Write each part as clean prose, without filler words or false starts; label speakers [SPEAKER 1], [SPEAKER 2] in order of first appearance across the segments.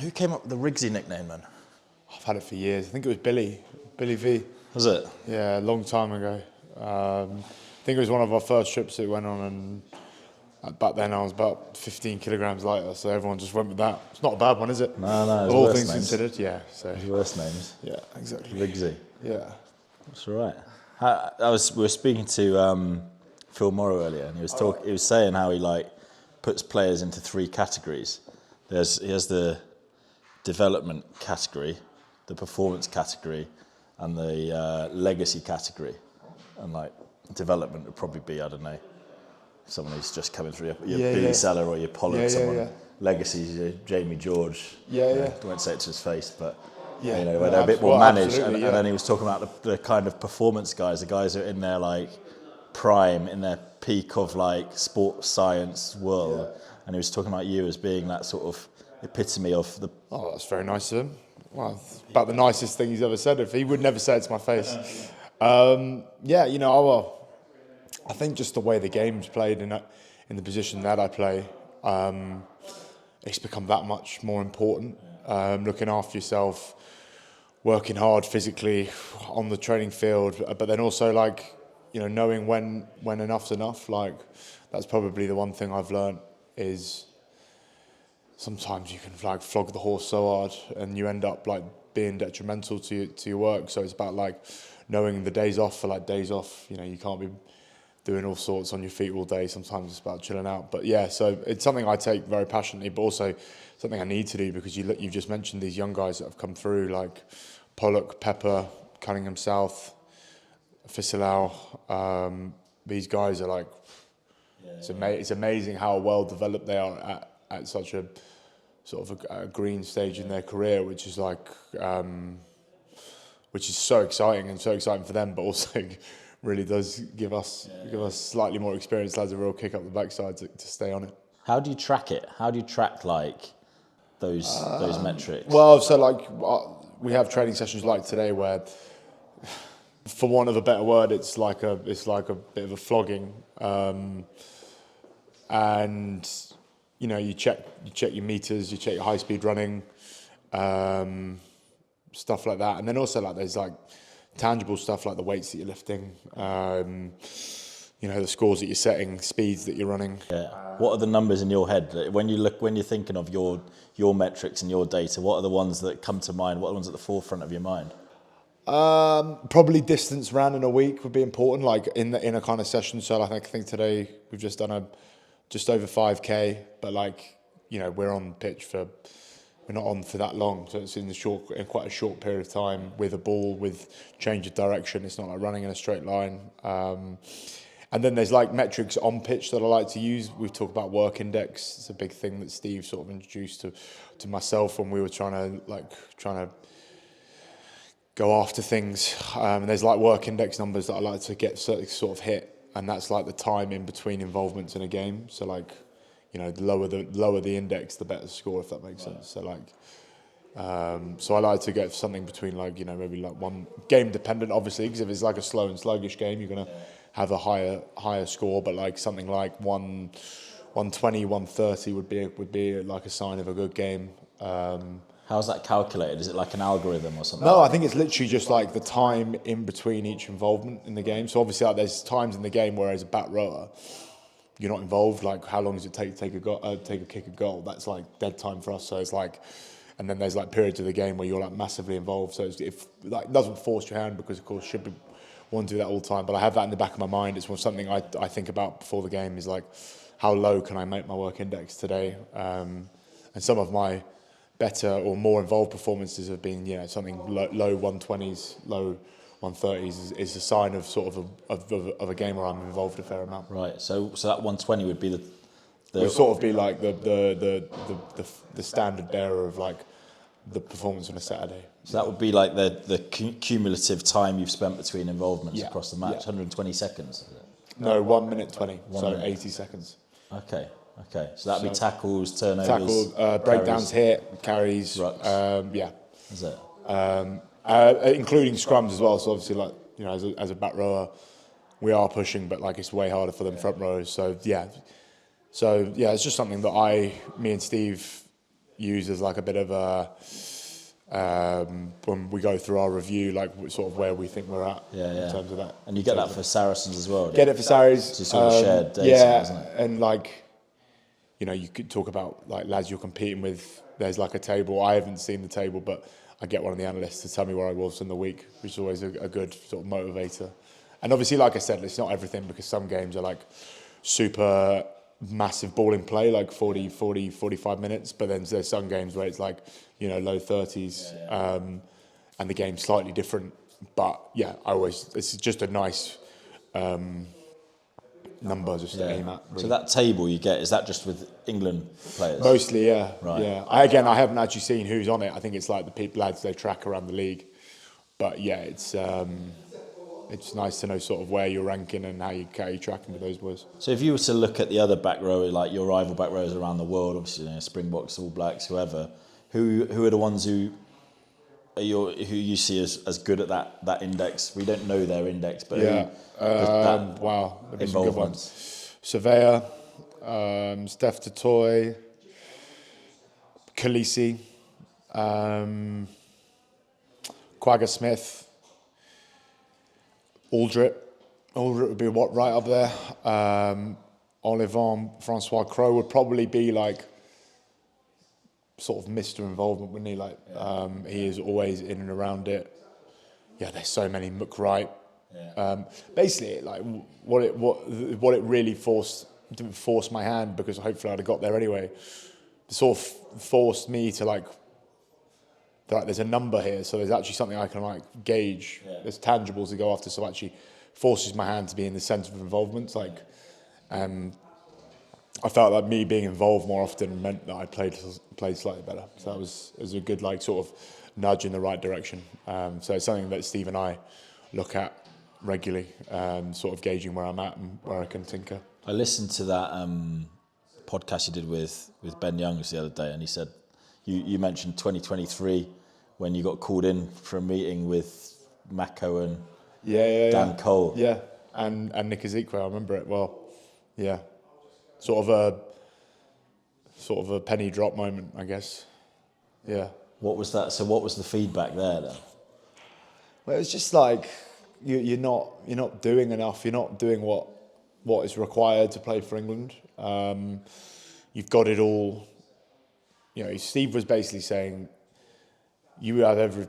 [SPEAKER 1] Who came up with the Rigzy nickname then?
[SPEAKER 2] I've had it for years. I think it was Billy V.
[SPEAKER 1] Was it?
[SPEAKER 2] Yeah, a long time ago. I think it was one of our first trips that we went on, and back then I was about 15 kilograms lighter, so everyone just went with that. It's not a bad one, is it?
[SPEAKER 1] No,
[SPEAKER 2] of all things considered, yeah. So
[SPEAKER 1] there's worse names.
[SPEAKER 2] yeah, exactly.
[SPEAKER 1] Rigzy.
[SPEAKER 2] Yeah.
[SPEAKER 1] That's all right. We were speaking to Phil Morrow earlier, and he was saying how he puts players into three categories. He has the development category, the performance category, and the legacy category. And development would probably be, I don't know, someone who's just coming through your Billy Seller or your Pollock. Legacy is your Jamie George. I won't say it to his face, but where they're a bit more managed. And then he was talking about the kind of performance guys, the guys who are in their prime, in their peak of sports science world. And he was talking about you as being that sort of epitome of the...
[SPEAKER 2] Oh, that's very nice of him. Well, it's about the nicest thing he's ever said. If he would never say it to my face. I think just the way the game's played in the position that I play, it's become that much more important. Looking after yourself, working hard physically on the training field, but then also knowing when enough's enough. That's probably the one thing I've learned is sometimes you can flog the horse so hard and you end up being detrimental to your work. So it's about knowing the days off for days off. You can't be doing all sorts on your feet all day. Sometimes it's about chilling out. But yeah, so it's something I take very passionately, but also something I need to do because you've just mentioned these young guys that have come through Pollock, Pepper, Cunningham South, Fisalau. These guys are it's amazing how well developed they are at such a sort of a green stage in their career, which is so exciting for them, but also really does give us slightly more experienced lads a real kick up the backside to stay on it.
[SPEAKER 1] How do you track it? How do you track those metrics?
[SPEAKER 2] Well, we have training sessions like today where, for want of a better word, it's like a bit of a flogging, and you check your meters, you check your high speed running, stuff like that, and then also there's tangible stuff like the weights that you're lifting, the scores that you're setting, speeds that you're running.
[SPEAKER 1] Yeah. What are the numbers in your head when you're thinking of your metrics and your data? What are the ones that come to mind? What are the ones at the forefront of your mind?
[SPEAKER 2] Probably distance ran in a week would be important, in a kind of session. So I think today we've just done just over 5k, but we're on pitch we're not on for that long, so it's in quite a short period of time with a ball, with change of direction. It's not like running in a straight line. And then there's metrics on pitch that I like to use. We've talked about work index. It's a big thing that Steve sort of introduced to myself when we were trying to go after things. And there's work index numbers that I like to get sort of hit, and that's the time in between involvements in a game. So the lower the index, the better the score, if that makes sense. So so I like to get something between maybe one game dependent, obviously, because if it's a slow and sluggish game, you're gonna have a higher score. But something 120, 130 would be a sign of a good game.
[SPEAKER 1] How's that calculated? Is it an algorithm or something?
[SPEAKER 2] No, I think it's literally just the time in between each involvement in the game. So obviously there's times in the game where as a back rower, you're not involved. How long does it take to kick a goal? That's dead time for us. So it's and then there's periods of the game where you're massively involved. So it doesn't force your hand, because of course should be want to do that all the time. But I have that in the back of my mind. It's something I think about before the game is how low can I make my work index today? And some of my better or more involved performances have been something low 120s, low 130s is a sign of sort of a game where I'm involved a fair amount.
[SPEAKER 1] Right. So that 120 would be the
[SPEAKER 2] would sort of be the standard bearer of the performance on a Saturday.
[SPEAKER 1] So that would be the cumulative time you've spent between involvements across the match. 120 seconds. Is it?
[SPEAKER 2] No, 1 minute 20. So 80 seconds.
[SPEAKER 1] Okay. So that'd be tackles, turnovers,
[SPEAKER 2] breakdowns, hit, carries.
[SPEAKER 1] Rucks.
[SPEAKER 2] Yeah.
[SPEAKER 1] Is it?
[SPEAKER 2] Including scrums as well. So obviously, as a back rower, we are pushing, but it's way harder for them front rowers. So yeah, it's just something that me and Steve use as like a bit of a when we go through our review, like sort of where we think we're at in terms of that.
[SPEAKER 1] And you get that for Saracens as well.
[SPEAKER 2] Get it for Saracens.
[SPEAKER 1] It's sort of shared data, isn't it?
[SPEAKER 2] And like, you know, you could talk about like lads you're competing with. There's like a table. I haven't seen the table, but I get one of the analysts to tell me where I was in the week, which is always a good sort of motivator. And obviously, like I said, it's not everything, because some games are like super massive ball in play, like 40, 45 minutes. But then there's some games where it's like, you know, low 30s, and the game's slightly different. But yeah, it's just a nice number just to aim at. Really.
[SPEAKER 1] So that table you get, is that just with England players?
[SPEAKER 2] Mostly, yeah.
[SPEAKER 1] Right.
[SPEAKER 2] Yeah. I haven't actually seen who's on it. I think it's like the lads they track around the league. But yeah, it's nice to know sort of where you're ranking and how you're tracking with those boys.
[SPEAKER 1] So if you were to look at the other back row, like your rival back rows around the world, obviously, you know, Springboks, All Blacks, whoever, who are the ones who you see as good at that index? We don't know their index, but
[SPEAKER 2] wow, there'd be some good ones. Surveyor, Steph Tatoy, Khaleesi, Quagga Smith, Aldrit would be right up there. Olivon, Francois Crowe would probably be like sort of Mr. Involvement, wouldn't he? Like he is always in and around it. Yeah, there's so many. McWright. Yeah. Basically, like what it really didn't force my hand, because hopefully I'd have got there anyway. It sort of forced me to like there's a number here, so there's actually something I can like gauge. Yeah. There's tangibles to go after, so actually forces my hand to be in the centre of involvement. Like, I felt like me being involved more often meant that I played slightly better. So that was a good like sort of nudge in the right direction. So it's something that Steve and I look at regularly, sort of gauging where I'm at and where I can tinker.
[SPEAKER 1] I listened to that podcast you did with Ben Youngs the other day, and he said you mentioned 2023 when you got called in for a meeting with Mako and Dan Cole.
[SPEAKER 2] Yeah, and Nick Ezekwe, I remember it well. Yeah. Sort of a penny drop moment, I guess. Yeah.
[SPEAKER 1] What was that? So what was the feedback there then?
[SPEAKER 2] Well, it was just like you're not doing enough. You're not doing what is required to play for England. You've got it all. You know, Steve was basically saying you have every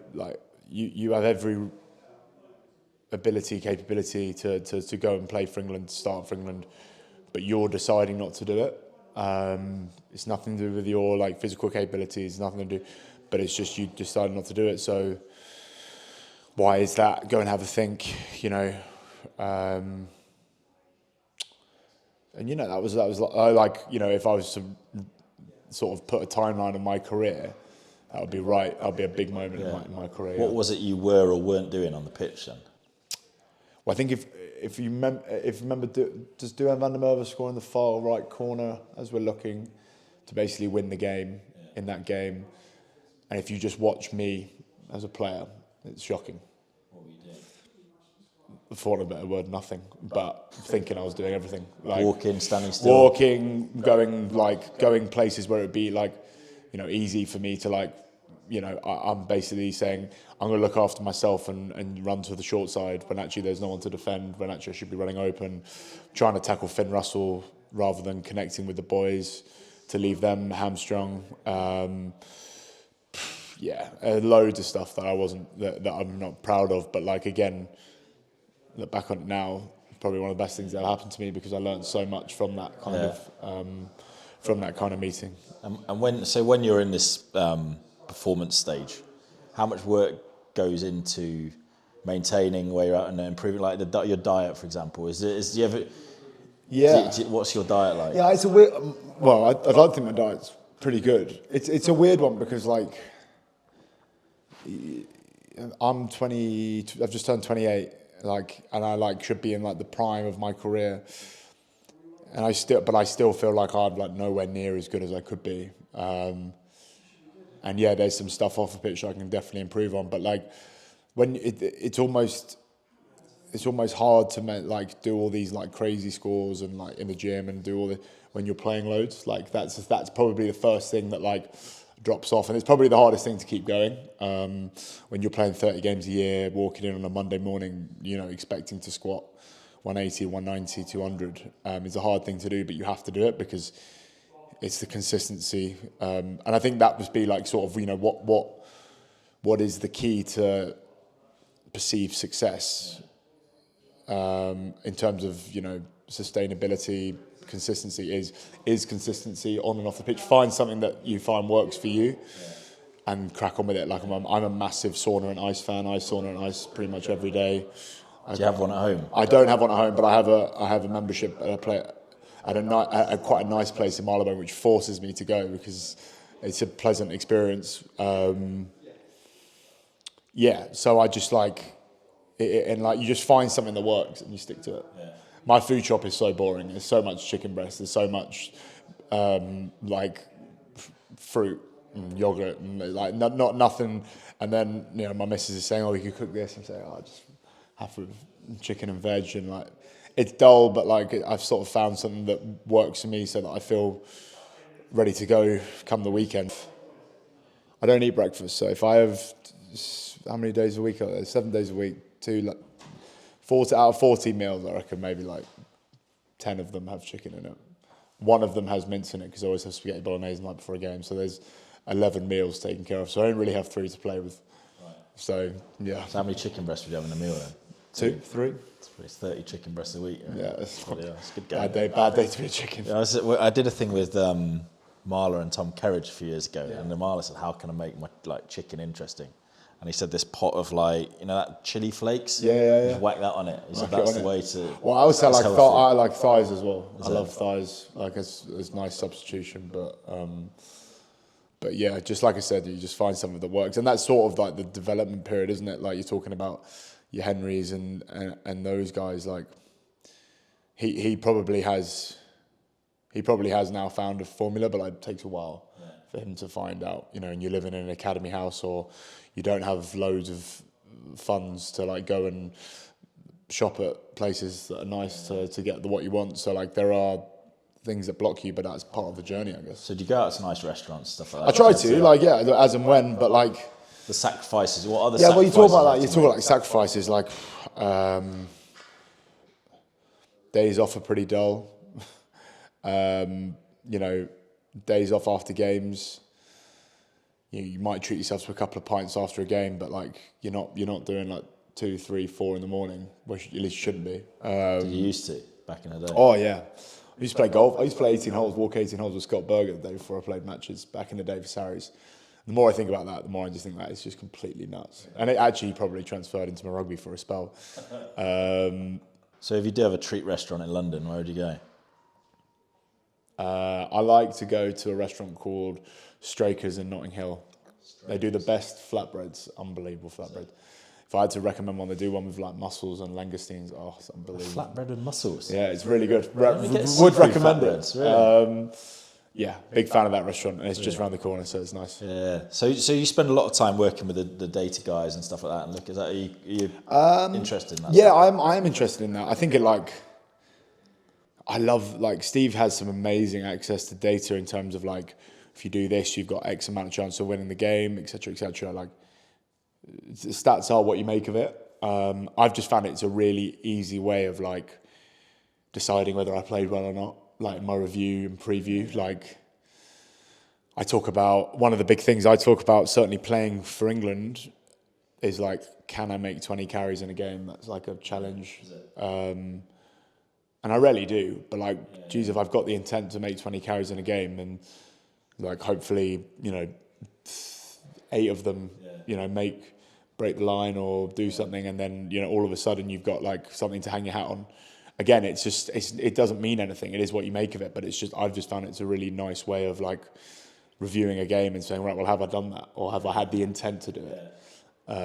[SPEAKER 2] capability to go and play for England, to start for England, but you're deciding not to do it. It's nothing to do with your like physical capabilities, nothing to do, but it's just you decided not to do it. So why is that? Go and have a think, you know. And you know that was like, you know, if I was to sort of put a timeline on my career, that would be right. That'd be a big moment in my career.
[SPEAKER 1] What was it you were or weren't doing on the pitch then?
[SPEAKER 2] Well, I think if you remember, does Duhan van der Merwe score in the far right corner as we're looking to basically win the game in that game, and if you just watch me as a player, it's shocking.
[SPEAKER 1] What were you doing?
[SPEAKER 2] For want of a better word, nothing. But thinking I was doing everything, like
[SPEAKER 1] walking, standing still,
[SPEAKER 2] going places where it'd be like, you know, easy for me to like, you know, I'm basically saying I'm going to look after myself and run to the short side when actually there's no one to defend, when actually I should be running open, trying to tackle Finn Russell rather than connecting with the boys to leave them hamstrung. Loads of stuff that that I'm not proud of, but like again, look back on it now, probably one of the best things that happened to me, because I learned so much from that kind of meeting.
[SPEAKER 1] And when you're in this performance stage, how much work goes into maintaining where you're at and improving, like your diet, for example? What's your diet like?
[SPEAKER 2] Yeah, it's a weird. Well, I'd like to think my diet's pretty good. It's a weird one because like I'm 20. I've just turned 28. And I should be in like the prime of my career, and I still feel like I'm like nowhere near as good as I could be. And yeah, there's some stuff off the pitch I can definitely improve on. But like when it's almost hard to like do all these like crazy scores and like in the gym and do all the when you're playing loads. Like that's probably the first thing that like drops off, and it's probably the hardest thing to keep going. When you're playing 30 games a year, walking in on a Monday morning, expecting to squat 180, 190, 200 is a hard thing to do, but you have to do it because it's the consistency. And I think that would be like sort of, what is the key to perceived success in terms of, sustainability, consistency is consistency on and off the pitch. Find something that you find works for you and crack on with it. Like I'm a massive sauna and ice fan. I sauna and ice pretty much every day.
[SPEAKER 1] Do you have one at home?
[SPEAKER 2] I don't have one at home, but I have a membership at quite a nice place in Marylebone, which forces me to go because it's a pleasant experience. So I just like it, and like you just find something that works and you stick to it. Yeah. My food shop is so boring. There's so much chicken breast. There's so much fruit and yogurt and like not nothing. And then my missus is saying, "Oh, we could cook this." I'm saying, "Oh, I just have chicken and veg," and like it's dull, but like I've sort of found something that works for me, so that I feel ready to go come the weekend. I don't eat breakfast, so if I have how many days a week are there? 7 days a week. 40 out of 40 meals, I reckon maybe like 10 of them have chicken in it. One of them has mince in it because I always have spaghetti bolognese the night before a game. So there's 11 meals taken care of. So I don't really have 3 to play with. Right. So, yeah.
[SPEAKER 1] So how many chicken breasts would you have in a meal then?
[SPEAKER 2] 2, 3.
[SPEAKER 1] It's 30 chicken breasts a week. Right?
[SPEAKER 2] Yeah, it's
[SPEAKER 1] a good game.
[SPEAKER 2] Bad day to be a chicken.
[SPEAKER 1] Yeah, I did a thing with Marla and Tom Kerridge a few years ago, and the Marla said, "How can I make my chicken interesting?" And he said this pot of that chili flakes.
[SPEAKER 2] Yeah.
[SPEAKER 1] Just whack that on it. He said that's the way to.
[SPEAKER 2] Well, I also I like thighs as well. I love thighs. Like it's nice substitution, but yeah, just like I said, you just find something that works, and that's sort of like the development period, isn't it? Like you're talking about your Henrys and those guys. Like he probably has now found a formula, but it takes a while for him to find out. And you're living in an academy house or you don't have loads of funds to go and shop at places that are nice to get what you want. So there are things that block you, but that's part of the journey, I guess.
[SPEAKER 1] So do you go out to nice restaurants, stuff like that?
[SPEAKER 2] I try to, as and when, but
[SPEAKER 1] the sacrifices. What are the sacrifices?
[SPEAKER 2] Yeah, well, you talk about that. You talk about sacrifices, days off are pretty dull. Days off after games. You might treat yourself to a couple of pints after a game, but you're not doing 2, 3, 4 in the morning, which at least you shouldn't be.
[SPEAKER 1] Did you used to back in the day?
[SPEAKER 2] Oh yeah, I used to play golf. I used to play 18 holes, walk 18 holes with Scott Berger the day before I played matches back in the day for Sarries. The more I think about that, the more I just think that it's just completely nuts. And it actually probably transferred into my rugby for a spell.
[SPEAKER 1] So if you do have a treat restaurant in London, where would you go?
[SPEAKER 2] I like to go to a restaurant called Straker's in Notting Hill. They do the best flatbreads, unbelievable flatbread. If I had to recommend one, they do one with mussels and langoustines. Oh, it's unbelievable.
[SPEAKER 1] Flatbread with mussels?
[SPEAKER 2] Yeah, it's really good. Would recommend it.
[SPEAKER 1] Really?
[SPEAKER 2] Yeah, big fan of that restaurant, and it's just around the corner, so it's nice.
[SPEAKER 1] Yeah. So you spend a lot of time working with the data guys and stuff like that. And look, are you interested in that?
[SPEAKER 2] Yeah, I am interested in that. I think I love Steve has some amazing access to data in terms of if you do this, you've got X amount of chance of winning the game, etc., etc. Stats are what you make of it. I've just found it's a really easy way of deciding whether I played well or not. In my review and preview, I talk about one of the big things I talk about. Certainly playing for England is can I make 20 carries in a game? That's a challenge. And I rarely do, but geez, if I've got the intent to make 20 carries in a game, then hopefully 8 of them break the line or do something, and then all of a sudden you've got something to hang your hat on. Again, it doesn't mean anything. It is what you make of it, but I've just found it's a really nice way of reviewing a game and saying, right, well, have I done that, or have I had the intent to do it?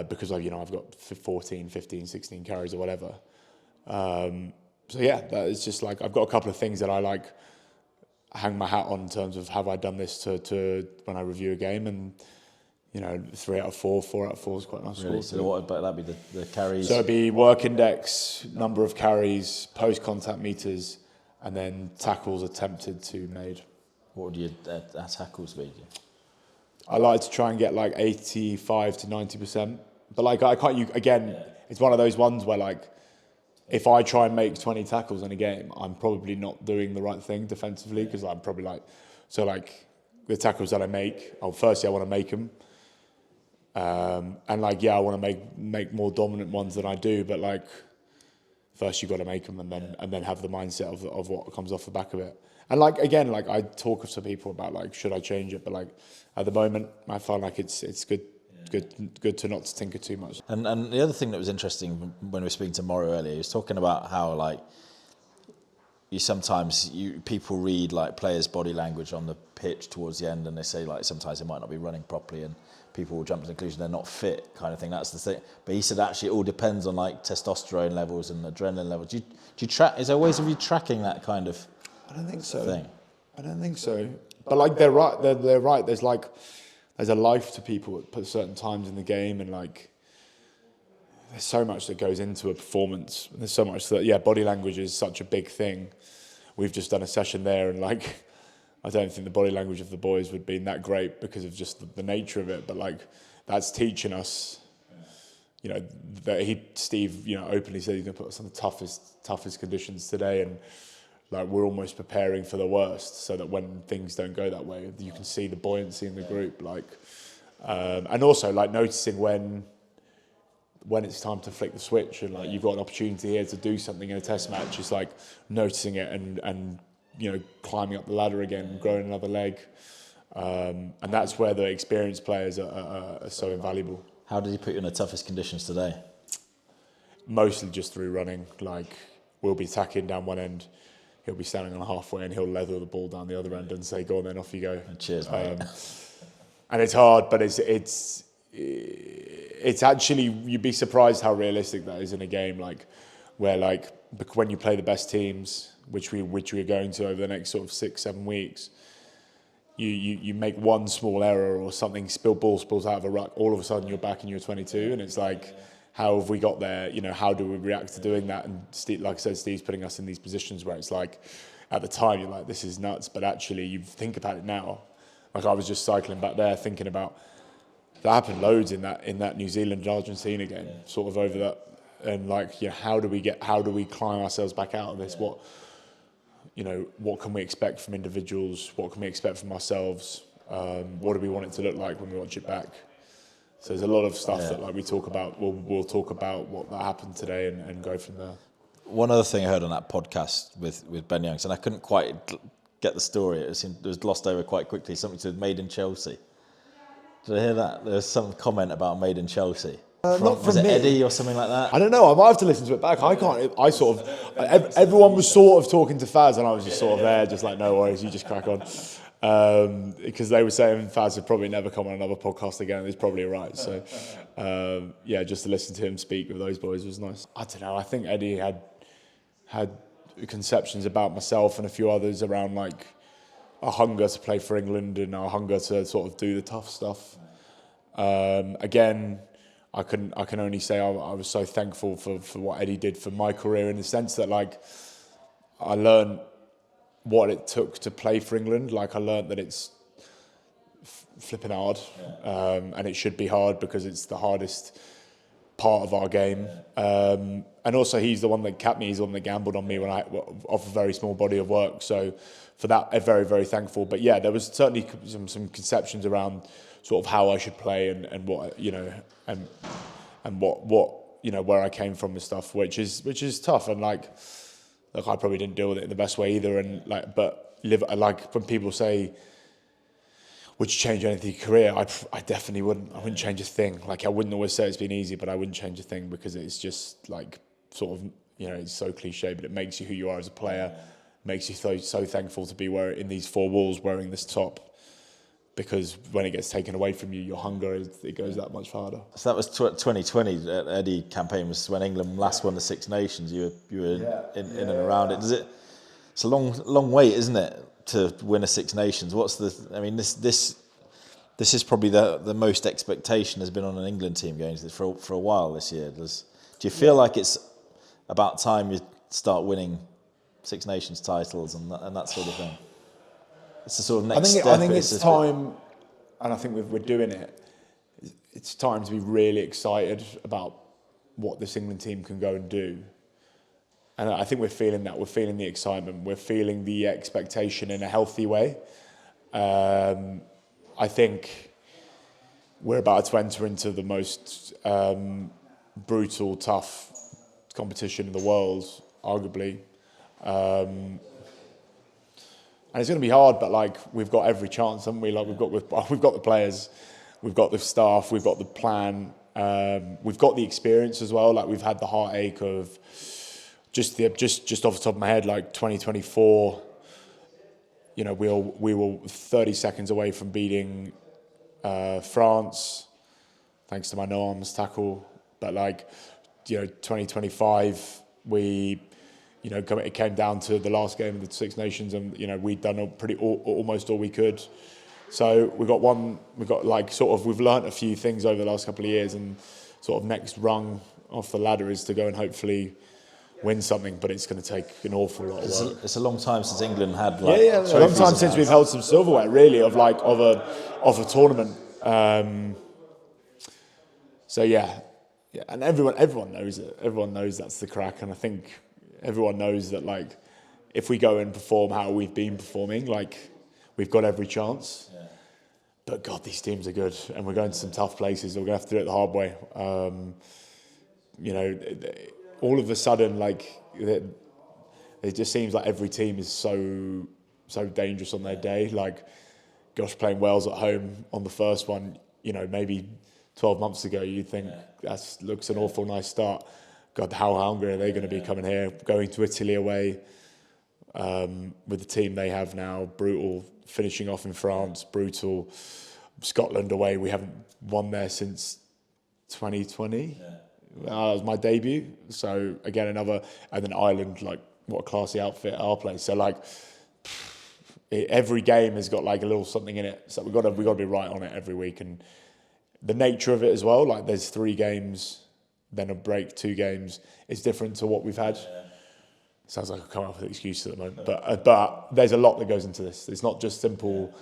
[SPEAKER 2] Because I've got 14, 15, 16 carries or whatever. So yeah, that is just I've got a couple of things that I hang my hat on in terms of have I done this to when I review a game, and 3 out of 4, 4 out of 4 is quite nice.
[SPEAKER 1] Really? So what about that'd be the carries?
[SPEAKER 2] So it'd be work index, number of carries, post contact meters, and then tackles attempted to made.
[SPEAKER 1] What would your tackles be?
[SPEAKER 2] I like to try and get like 85 to 90%. But like I can't. It's one of those ones where like, if I try and make 20 tackles in a game, I'm probably not doing the right thing defensively, because I'm probably like, so like the tackles that I make, firstly I want to make them, and like I want to make more dominant ones than I do, but like first you've got to make them, and then have the mindset of what comes off the back of it. And like again, like I talk to people about like, should I change it? But like at the moment, I find like it's good to not tinker too much.
[SPEAKER 1] And the other thing that was interesting when we were speaking to Morrow earlier, he was talking about how like people read like players' body language on the pitch towards the end, and they say like sometimes they might not be running properly, and people will jump to the conclusion they're not fit, kind of thing. That's the thing. But he said actually it all depends on like testosterone levels and adrenaline levels. Do you track? Is there ways of you tracking that kind of?
[SPEAKER 2] I don't think so.
[SPEAKER 1] Thing?
[SPEAKER 2] I don't think so. But like they're right. They're right. There's a life to people at certain times in the game, and like there's so much that goes into a performance. There's so much that body language is such a big thing. We've just done a session there, and like I don't think the body language of the boys would be that great because of just the nature of it. But like that's teaching us. You know that Steve openly said he's going to put us on the toughest conditions today, and like we're almost preparing for the worst, so that when things don't go that way, you can see the buoyancy in the group. Like, and also like noticing when it's time to flick the switch, and like you've got an opportunity here to do something in a test match. It's like noticing it and climbing up the ladder again, growing another leg, and that's where the experienced players are so invaluable.
[SPEAKER 1] How did he put you in the toughest conditions today?
[SPEAKER 2] Mostly just through running. Like we'll be attacking down one end. He'll be standing on halfway and he'll leather the ball down the other end and say, "Go on, then off you go."
[SPEAKER 1] Cheers, mate.
[SPEAKER 2] And it's hard, but it's actually, you'd be surprised how realistic that is in a game, like where like when you play the best teams, which we're going to over the next sort of 6-7 weeks. You make one small error or something, ball spills out of a ruck, all of a sudden you're back in your 22, and it's like, how have we got there? How do we react to doing that? And Steve, like I said, Steve's putting us in these positions where it's like, at the time you're like, this is nuts, but actually you think about it now. Like I was just cycling back there thinking about, that happened loads in that New Zealand Argentina game, sort of over that, and like, how do we climb ourselves back out of this? What can we expect from individuals? What can we expect from ourselves? What do we want it to look like when we watch it back? So there's a lot of stuff that like we talk about. We'll talk about what that happened today and go from there.
[SPEAKER 1] One other thing I heard on that podcast with Ben Youngs, and I couldn't quite get the story. It was glossed over quite quickly. Something said "Made in Chelsea." Did I hear that? There was some comment about "Made in Chelsea." Was it Eddie or something like that?
[SPEAKER 2] I don't know. I might have to listen to it back. I can't. I sort of. Everyone was sort of talking to Faz, and I was just sort of there, just like, no worries, you just crack on. Because they were saying Faz would probably never come on another podcast again. He's probably right. So, just to listen to him speak with those boys was nice. I don't know. I think Eddie had conceptions about myself and a few others around like our hunger to play for England and our hunger to sort of do the tough stuff. Again, I can only say I was so thankful for what Eddie did for my career, in the sense that like I learned what it took to play for England. Like I learned that it's flipping hard, and it should be hard because it's the hardest part of our game. And also he's the one that capped me. He's the one that gambled on me when I off a very small body of work. So for that, I'm very, very thankful. But yeah, there was certainly some conceptions around sort of how I should play and what and what where I came from and stuff, which is tough. And like I probably didn't deal with it in the best way either. And like when people say, would you change anything in your career? I definitely wouldn't. I wouldn't change a thing. Like I wouldn't always say it's been easy, but I wouldn't change a thing, because it's just like sort of it's so cliche, but it makes you who you are as a player. Makes you so thankful to be in these four walls wearing this top. Because when it gets taken away from you, your hunger it goes that much harder.
[SPEAKER 1] So that was 2020. Eddie campaign was when England last won the Six Nations. You were in and around it. It's a long wait, isn't it, to win a Six Nations? This is probably the most expectation has been on an England team going to this for a while this year. Do you feel like it's about time you start winning Six Nations titles and that sort of thing? It's the sort of next step.
[SPEAKER 2] I think it's time. and I think we're doing it. It's time to be really excited about what this England team can go and do. And I think we're feeling that. We're feeling the excitement. We're feeling the expectation in a healthy way. I think we're about to enter into the most brutal, tough competition in the world, arguably. And it's going to be hard, but like we've got every chance, haven't we? Like we've got the players, we've got the staff, we've got the plan, we've got the experience as well. Like we've had the heartache of just off the top of my head, like 2024. You know, we were 30 seconds away from beating France, thanks to my no arms tackle. But like, 2025, it came down to the last game of the Six Nations, and we'd done almost all we could. So we've learnt a few things over the last couple of years, and sort of next rung off the ladder is to go and hopefully win something, but it's going to take an awful lot of work.
[SPEAKER 1] It's a long time since England had
[SPEAKER 2] a long time since we've held some silverware, really, of a tournament. So yeah, and everyone knows it. Everyone knows that's the crack, and I think everyone knows that like if we go and perform how we've been performing, like we've got every chance. Yeah. But God, these teams are good, and we're going to some tough places. We're going to have to do it the hard way. All of a sudden, like it just seems like every team is so dangerous on their day. Like, gosh, playing Wales at home on the first one, maybe 12 months ago, you'd think that looks an awful nice start. God, how hungry are they going to be coming here? Going to Italy away with the team they have now, brutal. Finishing off in France, brutal. Scotland away, we haven't won there since 2020. Yeah. That was my debut. So again, and then Ireland, like what a classy outfit at our place. So like every game has got like a little something in it. So we've got to be right on it every week. And the nature of it as well, like there's 3 games, then a break, 2 games. It's different to what we've had. Yeah. Sounds like I come up with an excuse at the moment, but there's a lot that goes into this. It's not just simple.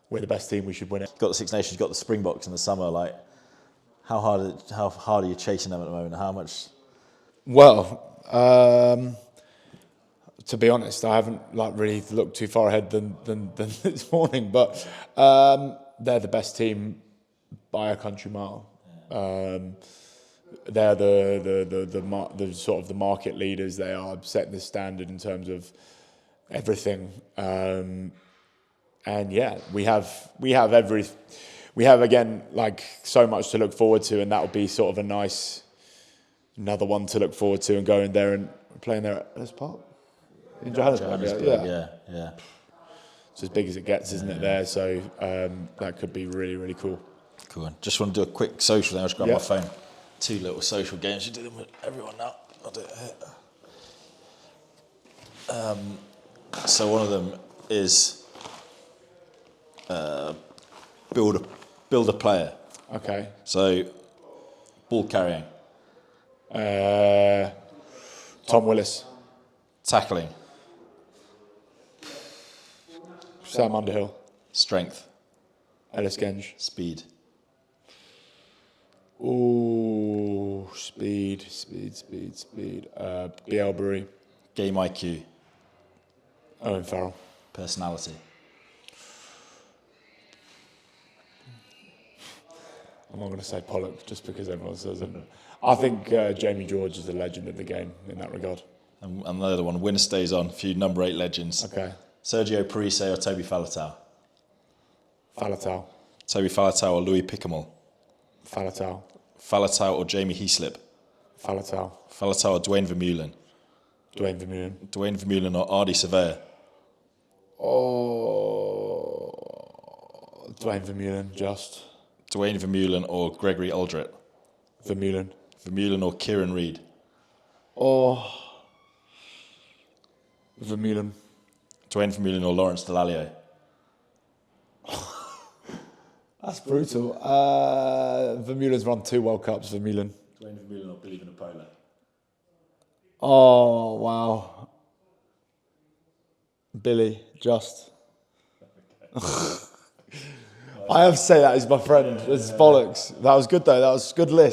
[SPEAKER 2] We're the best team, we should win it.
[SPEAKER 1] You've got the Six Nations, you've got the Springboks in the summer. Like, how hard are you chasing them at the moment? How much?
[SPEAKER 2] Well, to be honest, I haven't like really looked too far ahead than this morning. But they're the best team by a country mile. They're the sort of the market leaders. They are setting the standard in terms of everything. And yeah, we have again like so much to look forward to, and that will be sort of another one to look forward to, and going there and playing there at this park in Johannesburg.
[SPEAKER 1] Yeah.
[SPEAKER 2] It's as big as it gets, isn't it? There, so that could be really, really cool.
[SPEAKER 1] Cool. Just want to do a quick social. Then I'll just grab my phone. 2 little social games. You do them with everyone now. I'll do it here. So one of them is build a player.
[SPEAKER 2] Okay.
[SPEAKER 1] So ball carrying.
[SPEAKER 2] Tom Willis.
[SPEAKER 1] Tackling.
[SPEAKER 2] Sam Underhill.
[SPEAKER 1] Strength.
[SPEAKER 2] Ellis Genge.
[SPEAKER 1] Speed.
[SPEAKER 2] Ooh, speed. Bielbury.
[SPEAKER 1] Game IQ.
[SPEAKER 2] Owen Farrell.
[SPEAKER 1] Personality.
[SPEAKER 2] I'm not going to say Pollock just because everyone says it. I think Jamie George is a legend of the game in that regard.
[SPEAKER 1] And the other one, winner stays on. A few number 8 legends.
[SPEAKER 2] Okay.
[SPEAKER 1] Sergio Parise or Toby Faletau?
[SPEAKER 2] Faletau.
[SPEAKER 1] Toby Faletau or Louis Picamol?
[SPEAKER 2] Faletau.
[SPEAKER 1] Faletau or Jamie Heaslip?
[SPEAKER 2] Faletau.
[SPEAKER 1] Faletau or Dwayne Vermeulen?
[SPEAKER 2] Dwayne Vermeulen.
[SPEAKER 1] Dwayne Vermeulen or Ardy Surveyor?
[SPEAKER 2] Oh, Dwayne Vermeulen, just.
[SPEAKER 1] Dwayne Vermeulen or Gregory Aldred?
[SPEAKER 2] Vermeulen.
[SPEAKER 1] Vermeulen or Kieran Reid?
[SPEAKER 2] Oh, Vermeulen.
[SPEAKER 1] Dwayne Vermeulen or Lawrence Dallaglio?
[SPEAKER 2] That's brutal. Vermeulen's run 2 World Cups, Vermeulen.
[SPEAKER 1] Dwayne Vermeulen or Billy Vunipola?
[SPEAKER 2] Oh, wow. Billy, just. I have to say that is my friend. It's bollocks. That was good though. That was a good list.